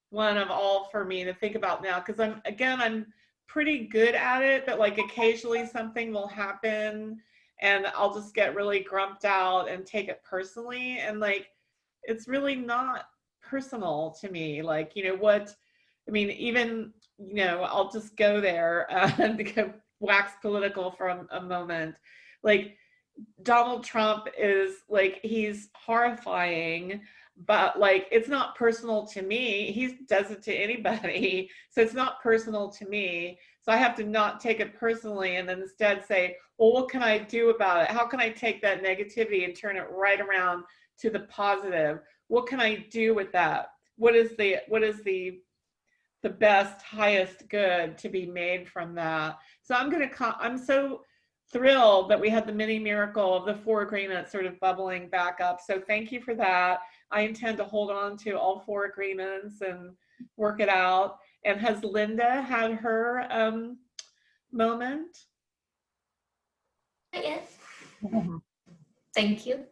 [SPEAKER 5] one of all for me to think about now, because I'm pretty good at it, but, like, occasionally something will happen and I'll just get really grumped out and take it personally. And, like, it's really not personal to me. Like, you know, even, you know, I'll just go there and wax political for a moment. Like, Donald Trump is, like, he's horrifying, but, like, it's not personal to me. He does it to anybody. So it's not personal to me. So I have to not take it personally, and then instead say, well, what can I do about it? How can I take that negativity and turn it right around to the positive? What can I do with that? What is the best, highest good to be made from that? So I'm so thrilled that we had the mini miracle of the 4 agreements sort of bubbling back up. So thank you for that. I intend to hold on to all 4 agreements and work it out. And has Linda had her moment?
[SPEAKER 4] Not yet. Thank you.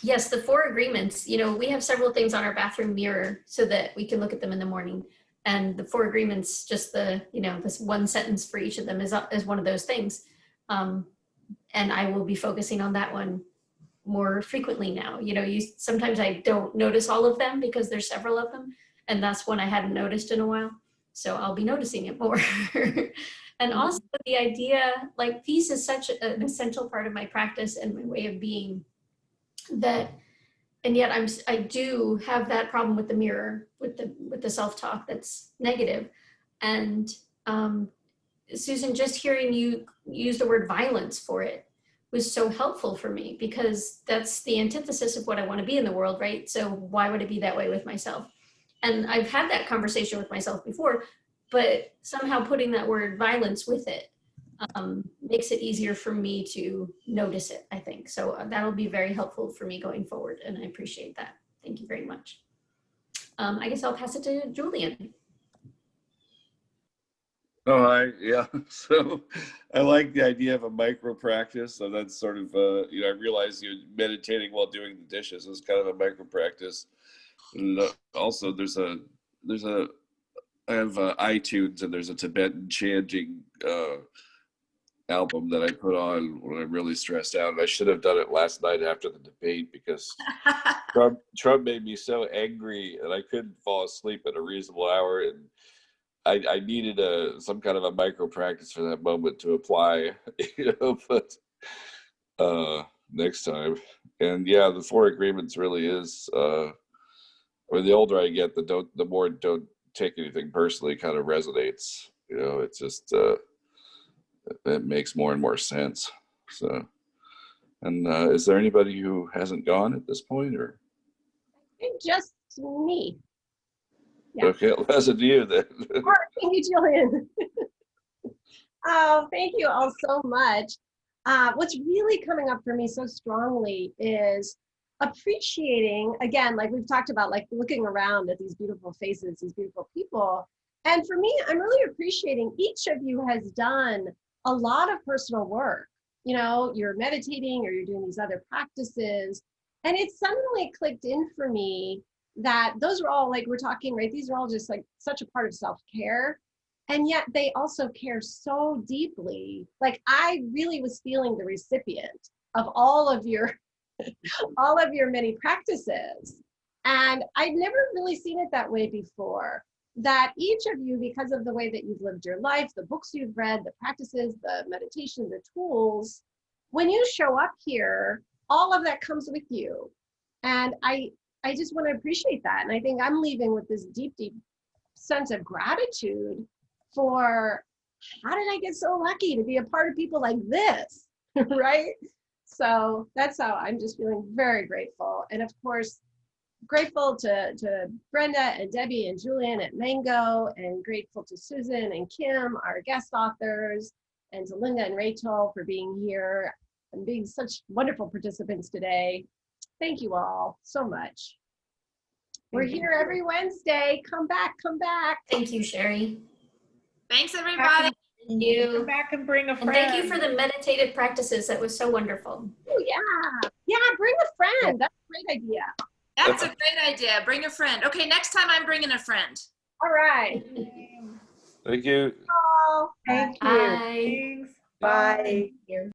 [SPEAKER 4] Yes, the 4 agreements, you know, we have several things on our bathroom mirror so that we can look at them in the morning. And the 4 agreements, just this one sentence for each of them is one of those things. And I will be focusing on that one more frequently now. You know, sometimes I don't notice all of them because there's several of them. And that's one I hadn't noticed in a while. So I'll be noticing it more. And also the idea, like, peace is such an essential part of my practice and my way of being, and yet I do have that problem with the mirror, with the self-talk that's negative. And Susyn, just hearing you use the word violence for it was so helpful for me, because that's the antithesis of what I want to be in the world, right? So why would it be that way with myself? And I've had that conversation with myself before, but somehow putting that word violence with it makes it easier for me to notice it, I think. So that'll be very helpful for me going forward, and I appreciate that. Thank you very much. I guess I'll pass it to Julian.
[SPEAKER 8] Oh, yeah. So I like the idea of a micro practice. So that's sort of, I realize meditating while doing the dishes is kind of a micro practice. And also I have iTunes, and there's a Tibetan chanting album that I put on when I'm really stressed out. And I should have done it last night after the debate, because Trump made me so angry and I couldn't fall asleep at a reasonable hour. And I needed some kind of a micro practice for that moment to apply, but next time. And yeah, the 4 agreements really is, the older I get, the more don't take anything personally kind of resonates. It's just, it makes more and more sense. So, and is there anybody who hasn't gone at this point, or?
[SPEAKER 1] I think just me. Yeah.
[SPEAKER 8] Okay, well, that's a you then.
[SPEAKER 1] All right, thank you, Julian. Oh, thank you all so much. What's really coming up for me so strongly is appreciating, again, like we've talked about, like looking around at these beautiful faces, these beautiful people. And for me, I'm really appreciating each of you has done a lot of personal work. You're meditating or you're doing these other practices. And it suddenly clicked in for me that those are all, like we're talking, right? These are all just like such a part of self-care. And yet they also care so deeply. Like I really was feeling the recipient of all of your many practices. And I'd never really seen it that way before, that each of you, because of the way that you've lived your life, the books you've read, the practices, the meditation, the tools, when you show up here, all of that comes with you. And I just want to appreciate that. And I think I'm leaving with this deep, deep sense of gratitude for how did I get so lucky to be a part of people like this, right? So that's how I'm just feeling very grateful. And of course, grateful to Brenda and Debbie and Julian at Mango, and grateful to Susyn and Kim, our guest authors, and to Linda and Rachel for being here and being such wonderful participants today. Thank you all so much. We're here every Wednesday. Come back, come back.
[SPEAKER 4] Thank you, Sherry.
[SPEAKER 2] Thanks, everybody.
[SPEAKER 4] Thank you.
[SPEAKER 5] Come back and bring a friend.
[SPEAKER 4] And thank you for the meditative practices. That was so wonderful.
[SPEAKER 1] Oh, yeah. Yeah, bring a friend. That's a great idea.
[SPEAKER 2] That's a great idea. Bring a friend. Okay, next time I'm bringing a friend.
[SPEAKER 1] All right.
[SPEAKER 8] Thank you.
[SPEAKER 1] Oh,
[SPEAKER 3] Thank you.
[SPEAKER 4] Bye.
[SPEAKER 3] Bye.
[SPEAKER 4] Thank you.